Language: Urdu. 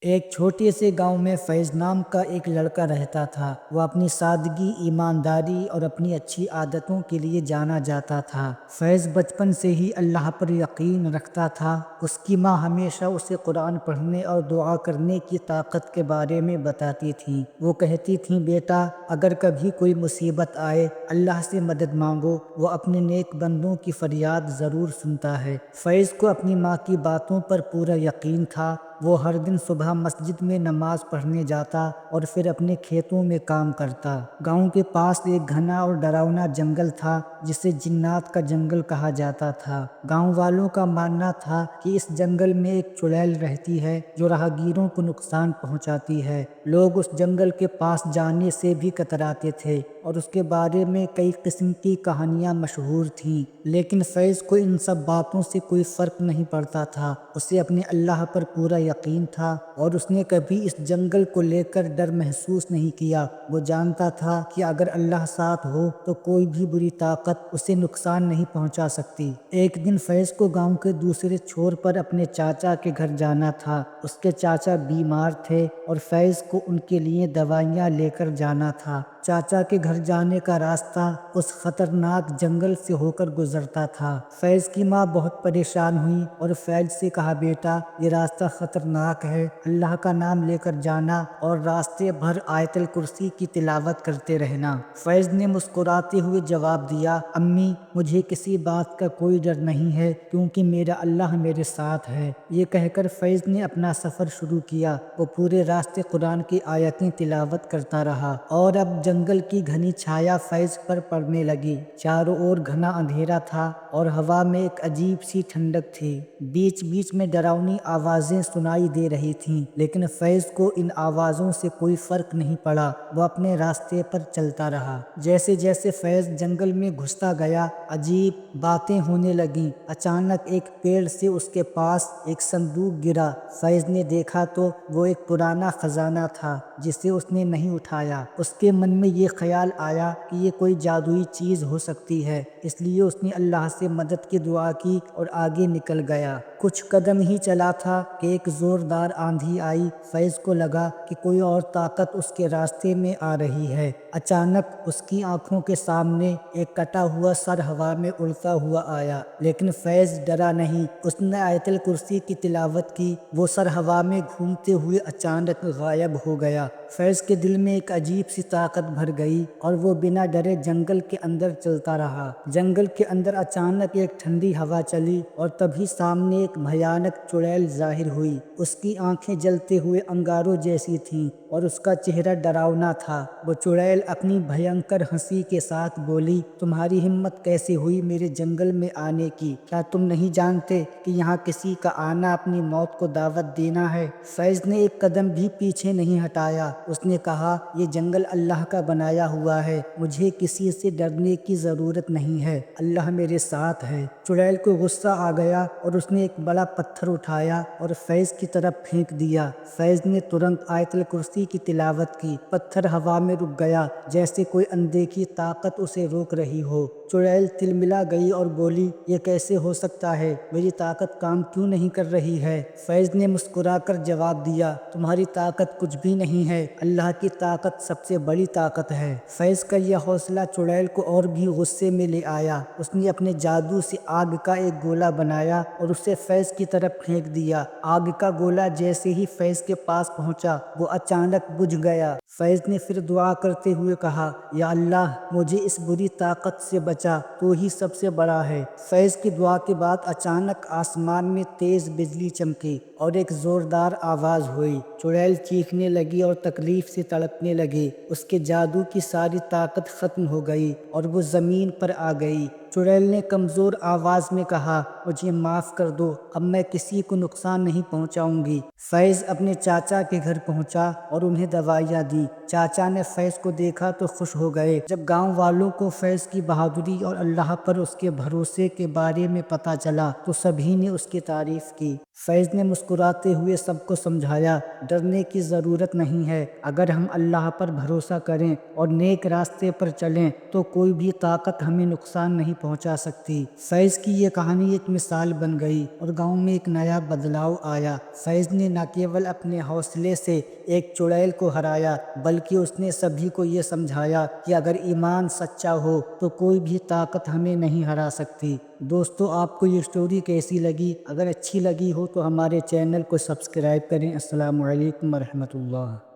ایک چھوٹے سے گاؤں میں فیض نام کا ایک لڑکا رہتا تھا۔ وہ اپنی سادگی، ایمانداری اور اپنی اچھی عادتوں کے لیے جانا جاتا تھا۔ فیض بچپن سے ہی اللہ پر یقین رکھتا تھا۔ اس کی ماں ہمیشہ اسے قرآن پڑھنے اور دعا کرنے کی طاقت کے بارے میں بتاتی تھیں۔ وہ کہتی تھیں، بیٹا اگر کبھی کوئی مصیبت آئے اللہ سے مدد مانگو، وہ اپنے نیک بندوں کی فریاد ضرور سنتا ہے۔ فیض کو اپنی ماں کی باتوں پر پورا یقین تھا۔ وہ ہر دن صبح مسجد میں نماز پڑھنے جاتا اور پھر اپنے کھیتوں میں کام کرتا۔ گاؤں کے پاس ایک گھنا اور ڈراؤنا جنگل تھا جسے جنات کا جنگل کہا جاتا تھا۔ گاؤں والوں کا ماننا تھا کہ اس جنگل میں ایک چڑیل رہتی ہے جو راہگیروں کو نقصان پہنچاتی ہے۔ لوگ اس جنگل کے پاس جانے سے بھی کتراتے تھے اور اس کے بارے میں کئی قسم کی کہانیاں مشہور تھیں، لیکن فیض کو ان سب باتوں سے کوئی فرق نہیں پڑتا تھا۔ اسے اپنے اللہ پر پورا یقین تھا اور اس نے کبھی اس جنگل کو لے کر ڈر محسوس نہیں کیا۔ وہ جانتا تھا کہ اگر اللہ ساتھ ہو تو کوئی بھی بری طاقت اسے نقصان نہیں پہنچا سکتی۔ ایک دن فیض کو گاؤں کے دوسرے چھور پر اپنے چاچا کے گھر جانا تھا۔ اس کے چاچا بیمار تھے اور فیض کو ان کے لیے دوائیاں لے کر جانا تھا۔ چاچا کے گھر جانے کا راستہ اس خطرناک جنگل سے ہو کر گزرتا تھا۔ فیض کی ماں بہت پریشان ہوئی اور فیض سے کہا، بیٹا یہ راستہ خطرناک ہے، اللہ کا نام لے کر جانا اور راستے بھر آیت الکرسی کی تلاوت کرتے رہنا۔ فیض نے مسکراتے ہوئے جواب دیا، امی مجھے کسی بات کا کوئی ڈر نہیں ہے کیونکہ میرا اللہ میرے ساتھ ہے۔ یہ کہہ کر فیض نے اپنا سفر شروع کیا۔ وہ پورے راستے قرآن کی آیتیں تلاوت کرتا رہا اور اب جنگل کی گھنی چھایا فیض پر پڑنے لگی۔ چاروں اور گھنا اندھیرا تھا اور ہوا میں ایک عجیب سی ٹھنڈک تھی۔ بیچ بیچ میں ڈراؤنی آوازیں سنائی دے رہی تھیں، لیکن فیض کو ان آوازوں سے کوئی فرق نہیں پڑا۔ وہ اپنے راستے پر چلتا رہا۔ جیسے جیسے فیض جنگل میں گھستا گیا، عجیب باتیں ہونے لگیں۔ اچانک ایک پیڑ سے اس کے پاس ایک صندوق گرا۔ فیض نے دیکھا تو وہ ایک پرانا خزانہ تھا جسے اس نے نہیں اٹھایا۔ اس کے من میں یہ خیال آیا کہ یہ کوئی جادوئی چیز ہو سکتی ہے، اس لیے اس نے اللہ سے مدد کی دعا کی اور آگے نکل گیا۔ کچھ قدم ہی چلا تھا کہ ایک زوردار آندھی آئی۔ فیض کو لگا کہ کوئی اور طاقت اس کے راستے میں آ رہی ہے۔ اچانک اس کی آنکھوں کے سامنے ایک کٹا ہوا سر ہوا میں اڑتا ہوا آیا، لیکن فیض ڈرا نہیں۔ اس نے آیت الکرسی کی تلاوت کی۔ وہ سر ہوا میں گھومتے ہوئے اچانک غائب ہو گیا۔ فیض کے دل میں ایک عجیب سی طاقت بھر گئی اور وہ بنا ڈرے جنگل کے اندر چلتا رہا۔ جنگل کے اندر اچانک ایک ٹھنڈی ہوا چلی اور تبھی سامنے ایک بھیانک چڑیل ظاہر ہوئی۔ اس کی آنکھیں جلتے ہوئے انگاروں جیسی تھیں اور اس کا چہرہ ڈراؤنا تھا۔ وہ چڑیل اپنی بھینکر ہنسی کے ساتھ بولی، تمہاری ہمت کیسے ہوئی میرے جنگل میں آنے کی؟ کیا تم نہیں جانتے کہ یہاں کسی کا آنا اپنی موت کو دعوت دینا ہے؟ فیض نے ایک قدم بھی پیچھے نہیں ہٹایا۔ اس نے کہا، یہ جنگل اللہ کا بنایا ہوا ہے، مجھے کسی سے ڈرنے کی ضرورت نہیں ہے، اللہ میرے ساتھ ہے۔ چڑیل کو غصہ آ گیا اور اس نے ایک بڑا پتھر اٹھایا اور فیض کی طرف پھینک دیا۔ فیض نے ترنت آیت الکرسی کی تلاوت کی۔ پتھر ہوا میں رک گیا جیسے کوئی اندیکھی طاقت اسے روک رہی ہو۔ چڑیل تلملا گئی اور بولی، یہ کیسے ہو سکتا ہے؟ میری طاقت کام کیوں نہیں کر رہی ہے؟ فیض نے مسکرا کر جواب دیا، تمہاری طاقت کچھ بھی نہیں ہے، اللہ کی طاقت سب سے بڑی طاقت ہے۔ فیض کا یہ حوصلہ چڑیل کو اور بھی غصے میں لے آیا۔ اس نے اپنے جادو سے آگ کا ایک گولا بنایا اور اسے فیض کی طرف پھینک دیا۔ آگ کا گولا جیسے ہی فیض کے پاس پہنچا وہ اچانک بجھ گیا۔ فیض نے پھر دعا کرتے ہوئے کہا، یا اللہ مجھے اس بری طاقت سے بچا، تو ہی سب سے بڑا ہے۔ فیض کی دعا کے بعد اچانک آسمان میں تیز بجلی چمکی اور ایک زوردار آواز ہوئی۔ چڑیل چیخنے لگی اور تکلیف سے تڑپنے لگی۔ اس کے جادو کی ساری طاقت ختم ہو گئی اور وہ زمین پر آ گئی۔ چڑیل نے کمزور آواز میں کہا، مجھے معاف کر دو، اب میں کسی کو نقصان نہیں پہنچاؤں گی۔ فیض اپنے چاچا کے گھر پہنچا اور انہیں دوائیاں دی۔ چاچا نے فیض کو دیکھا تو خوش ہو گئے۔ جب گاؤں والوں کو فیض کی بہادری اور اللہ پر اس کے بھروسے کے بارے میں پتہ چلا تو سبھی نے اس کی تعریف کی۔ فیض نے مسکراتے ہوئے سب کو سمجھایا، ڈرنے کی ضرورت نہیں ہے، اگر ہم اللہ پر بھروسہ کریں اور نیک راستے پر چلیں تو کوئی بھی طاقت ہمیں نقصان نہیں پہنچا سکتی۔ فیض کی یہ کہانی ایک مثال بن گئی اور گاؤں میں ایک نیا بدلاؤ آیا۔ فیض نے نہ کیول اپنے حوصلے سے ایک چڑیل کو ہرایا بلکہ اس نے سبھی کو یہ سمجھایا کہ اگر ایمان سچا ہو تو کوئی بھی طاقت ہمیں نہیں ہرا سکتی۔ دوستو، آپ کو یہ سٹوری کیسی لگی؟ اگر اچھی لگی ہو تو ہمارے چینل کو سبسکرائب کریں۔ السلام علیکم ورحمۃ اللہ۔